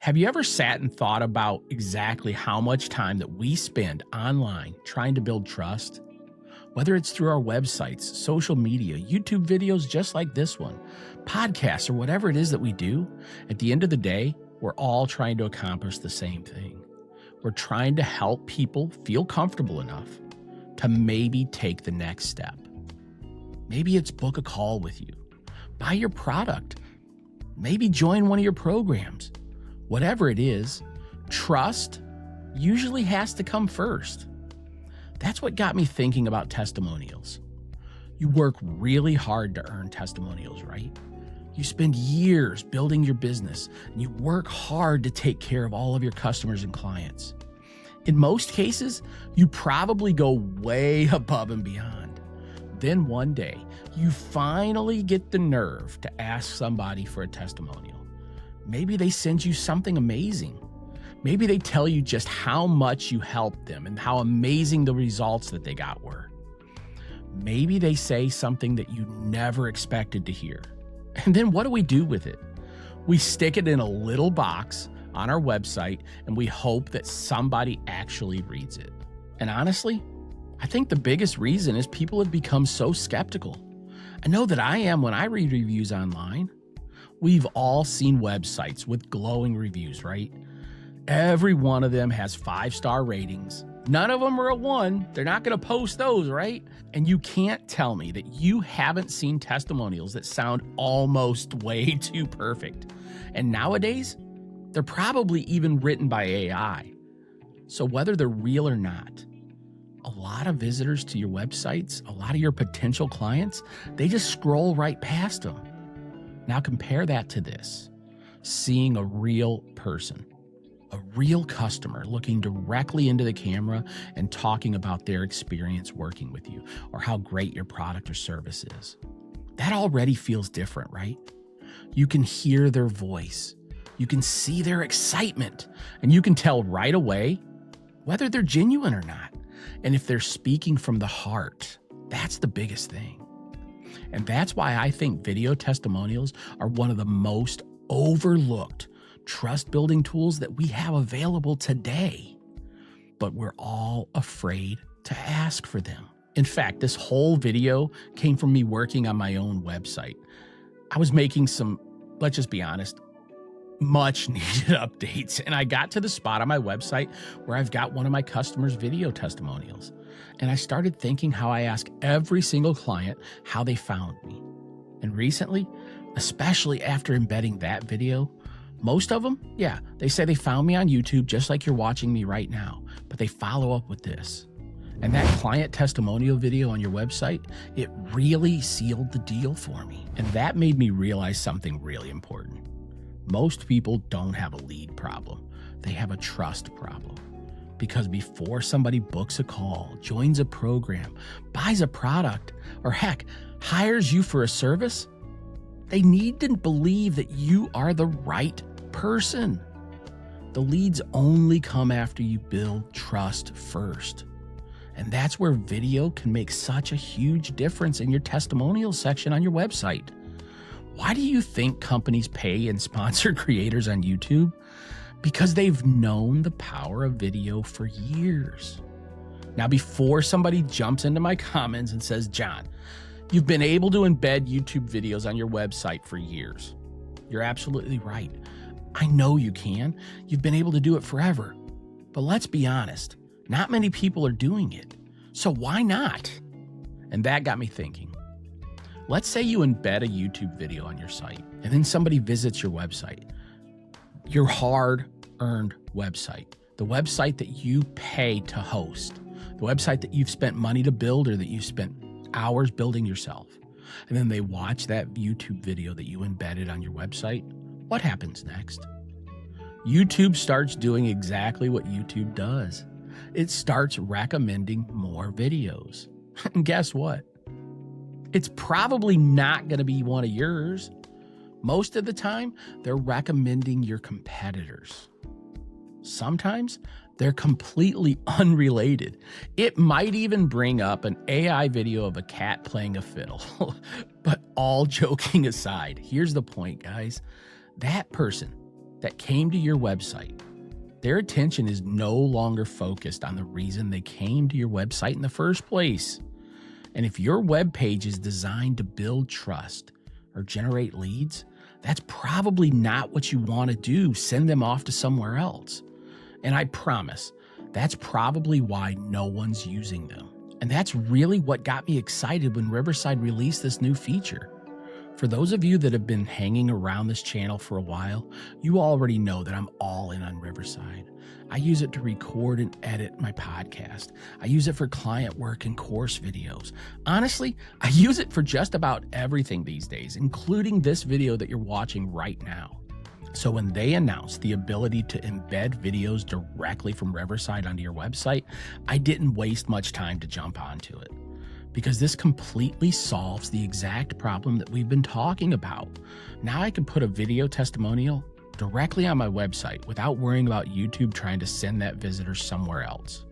Have you ever sat and thought about exactly how much time that we spend online trying to build trust? Whether it's through our websites, social media, YouTube videos just like this one, podcasts, or whatever it is that we do, at the end of the day, we're all trying to accomplish the same thing. We're trying to help people feel comfortable enough to maybe take the next step. Maybe it's book a call with you, buy your product, maybe join one of your programs. Whatever it is, trust usually has to come first. That's what got me thinking about testimonials. You work really hard to earn testimonials, right? You spend years building your business, and you work hard to take care of all of your customers and clients. In most cases, you probably go way above and beyond. Then one day, you finally get the nerve to ask somebody for a testimonial. Maybe they send you something amazing. Maybe they tell you just how much you helped them and how amazing the results that they got were. Maybe they say something that you never expected to hear. And then what do we do with it? We stick it in a little box on our website and we hope that somebody actually reads it. And honestly, I think the biggest reason is people have become so skeptical. I know that I am when I read reviews online. We've all seen websites with glowing reviews, right? Every one of them has 5-star ratings. None of them are a 1. They're not going to post those, right? And you can't tell me that you haven't seen testimonials that sound almost way too perfect. And nowadays, they're probably even written by AI. So whether they're real or not, a lot of visitors to your websites, a lot of your potential clients, they just scroll right past them. Now compare that to this, seeing a real person, a real customer looking directly into the camera and talking about their experience working with you or how great your product or service is. That already feels different, right? You can hear their voice, you can see their excitement, and you can tell right away whether they're genuine or not. And if they're speaking from the heart, that's the biggest thing. And that's why I think video testimonials are one of the most overlooked trust-building tools that we have available today. But we're all afraid to ask for them. In fact, this whole video came from me working on my own website. I was making some, let's just be honest, much needed updates. And I got to the spot on my website where I've got one of my customers' video testimonials. And I started thinking how I ask every single client how they found me. And recently, especially after embedding that video, most of them, they say they found me on YouTube just like you're watching me right now, but they follow up with this. And that client testimonial video on your website, it really sealed the deal for me. And that made me realize something really important. Most people don't have a lead problem. They have a trust problem. Because before somebody books a call, joins a program, buys a product, or heck, hires you for a service, they need to believe that you are the right person. The leads only come after you build trust first. And that's where video can make such a huge difference in your testimonial section on your website. Why do you think companies pay and sponsor creators on YouTube? Because they've known the power of video for years. Now, before somebody jumps into my comments and says, John, you've been able to embed YouTube videos on your website for years. You're absolutely right. I know you can. You've been able to do it forever. But let's be honest, not many people are doing it. So why not? And that got me thinking. Let's say you embed a YouTube video on your site, and then somebody visits your website. Your hard-earned website, the website that you pay to host, the website that you've spent money to build or that you've spent hours building yourself. And then they watch that YouTube video that you embedded on your website. What happens next? YouTube starts doing exactly what YouTube does. It starts recommending more videos. And guess what? It's probably not going to be one of yours. Most of the time, they're recommending your competitors. Sometimes they're completely unrelated. It might even bring up an AI video of a cat playing a fiddle. But all joking aside, here's the point, guys. That person, that came to your website, their attention is no longer focused on the reason they came to your website in the first place. And if your web page is designed to build trust or generate leads, that's probably not what you want to do. Send them off to somewhere else. And I promise, that's probably why no one's using them. And that's really what got me excited when Riverside released this new feature. For those of you that have been hanging around this channel for a while, you already know that I'm all in on Riverside. I use it to record and edit my podcast. I use it for client work and course videos. Honestly, I use it for just about everything these days, including this video that you're watching right now. So when they announced the ability to embed videos directly from Riverside onto your website, I didn't waste much time to jump onto it, because this completely solves the exact problem that we've been talking about. Now I can put a video testimonial directly on my website without worrying about YouTube trying to send that visitor somewhere else.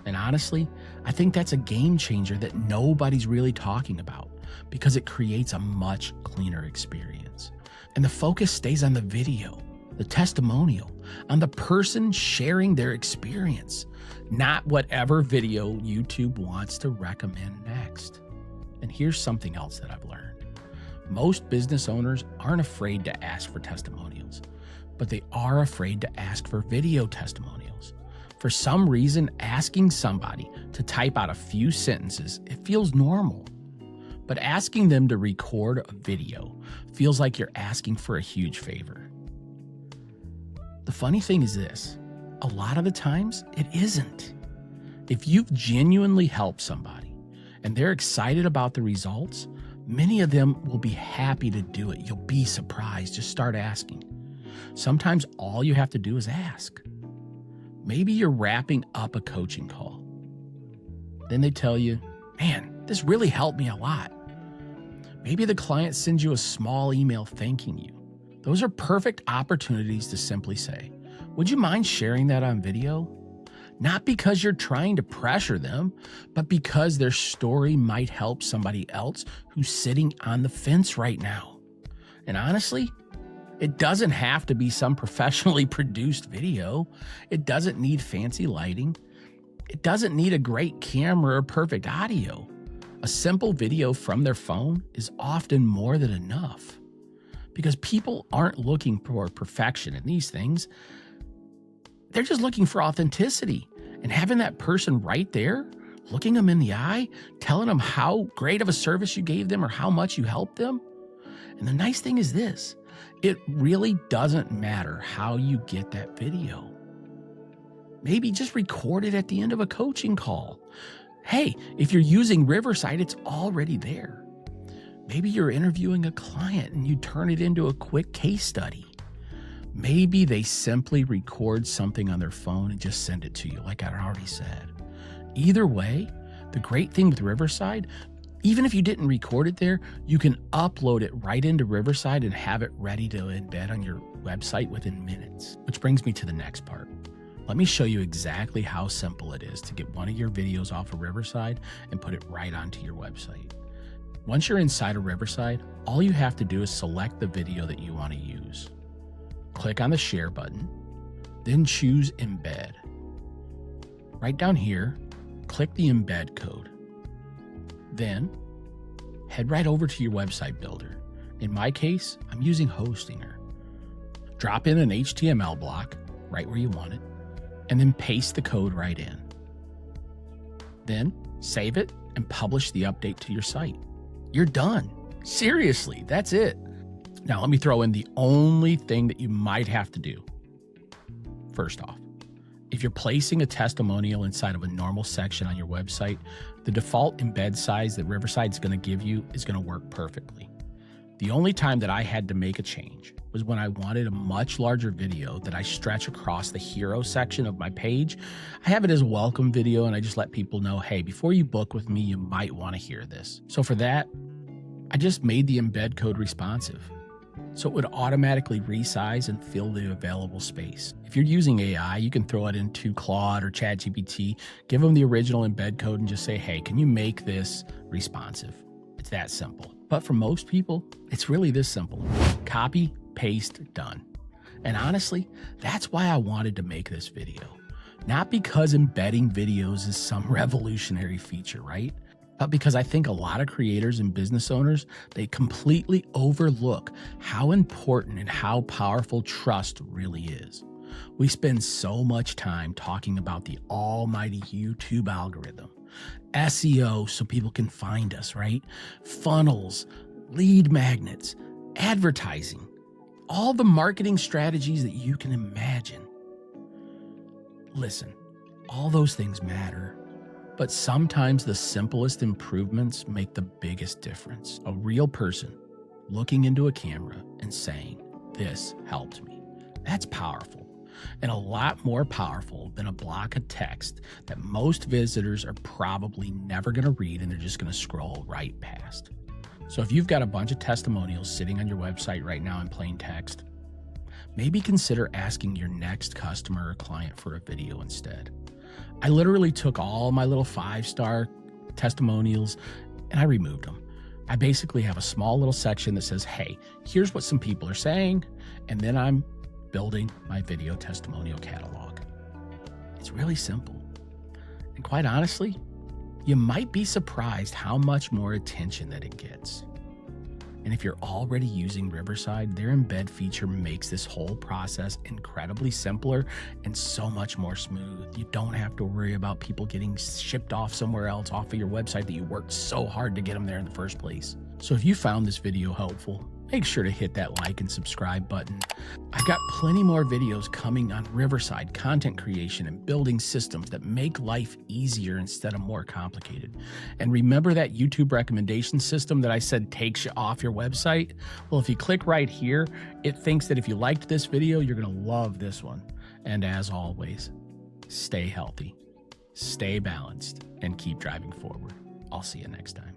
And honestly, I think that's a game changer that nobody's really talking about, because it creates a much cleaner experience. And the focus stays on the video, the testimonial, on the person sharing their experience, not whatever video YouTube wants to recommend next. And here's something else that I've learned. Most business owners aren't afraid to ask for testimonials, but they are afraid to ask for video testimonials. For some reason, asking somebody to type out a few sentences, it feels normal. But asking them to record a video feels like you're asking for a huge favor. The funny thing is this, a lot of the times it isn't. If you've genuinely helped somebody and they're excited about the results, many of them will be happy to do it. You'll be surprised. Just start asking. Sometimes all you have to do is ask. Maybe you're wrapping up a coaching call. Then they tell you, man, this really helped me a lot. Maybe the client sends you a small email thanking you. Those are perfect opportunities to simply say, would you mind sharing that on video? Not because you're trying to pressure them, but because their story might help somebody else who's sitting on the fence right now. And honestly, it doesn't have to be some professionally produced video. It doesn't need fancy lighting. It doesn't need a great camera or perfect audio. A simple video from their phone is often more than enough, because people aren't looking for perfection in these things. They're just looking for authenticity, and having that person right there, looking them in the eye, telling them how great of a service you gave them or how much you helped them. And the nice thing is this, it really doesn't matter how you get that video. Maybe just record it at the end of a coaching call. Hey, if you're using Riverside, it's already there. Maybe you're interviewing a client and you turn it into a quick case study. Maybe they simply record something on their phone and just send it to you, like I already said. Either way, the great thing with Riverside, even if you didn't record it there, you can upload it right into Riverside and have it ready to embed on your website within minutes. Which brings me to the next part. Let me show you exactly how simple it is to get one of your videos off of Riverside and put it right onto your website. Once you're inside of Riverside, all you have to do is select the video that you want to use. Click on the share button, then choose embed. Right down here, click the embed code. Then head right over to your website builder. In my case, I'm using Hostinger. Drop in an HTML block right where you want it, and then paste the code right in. Then save it and publish the update to your site. You're done. Seriously, that's it. Now let me throw in the only thing that you might have to do. First off, if you're placing a testimonial inside of a normal section on your website, the default embed size that Riverside is going to give you is going to work perfectly. The only time that I had to make a change was when I wanted a much larger video that I stretch across the hero section of my page. I have it as a welcome video, and I just let people know, hey, before you book with me, you might want to hear this. So for that, I just made the embed code responsive, so it would automatically resize and fill the available space. If you're using AI, you can throw it into Claude or ChatGPT, give them the original embed code and just say, hey, can you make this responsive? It's that simple. But for most people, it's really this simple. Copy, paste, done. And honestly, that's why I wanted to make this video. Not because embedding videos is some revolutionary feature, right? But because I think a lot of creators and business owners, they completely overlook how important and how powerful trust really is. We spend so much time talking about the almighty YouTube algorithm, SEO so people can find us, right? Funnels, lead magnets, advertising, all the marketing strategies that you can imagine. Listen, all those things matter, but sometimes the simplest improvements make the biggest difference. A real person looking into a camera and saying, "This helped me." That's powerful, and a lot more powerful than a block of text that most visitors are probably never going to read and they're just going to scroll right past. So if you've got a bunch of testimonials sitting on your website right now in plain text, maybe consider asking your next customer or client for a video instead. I literally took all my little 5-star testimonials and I removed them. I basically have a small little section that says, hey, here's what some people are saying, and then I'm building my video testimonial catalog. It's really simple. And quite honestly, you might be surprised how much more attention that it gets. And if you're already using Riverside, their Embed feature makes this whole process incredibly simpler and so much more smooth. You don't have to worry about people getting shipped off somewhere else off of your website that you worked so hard to get them there in the first place. So if you found this video helpful, make sure to hit that like and subscribe button. I've got plenty more videos coming on Riverside, content creation, and building systems that make life easier instead of more complicated. And remember that YouTube recommendation system that I said takes you off your website? Well, if you click right here, it thinks that if you liked this video, you're going to love this one. And as always, stay healthy, stay balanced, and keep driving forward. I'll see you next time.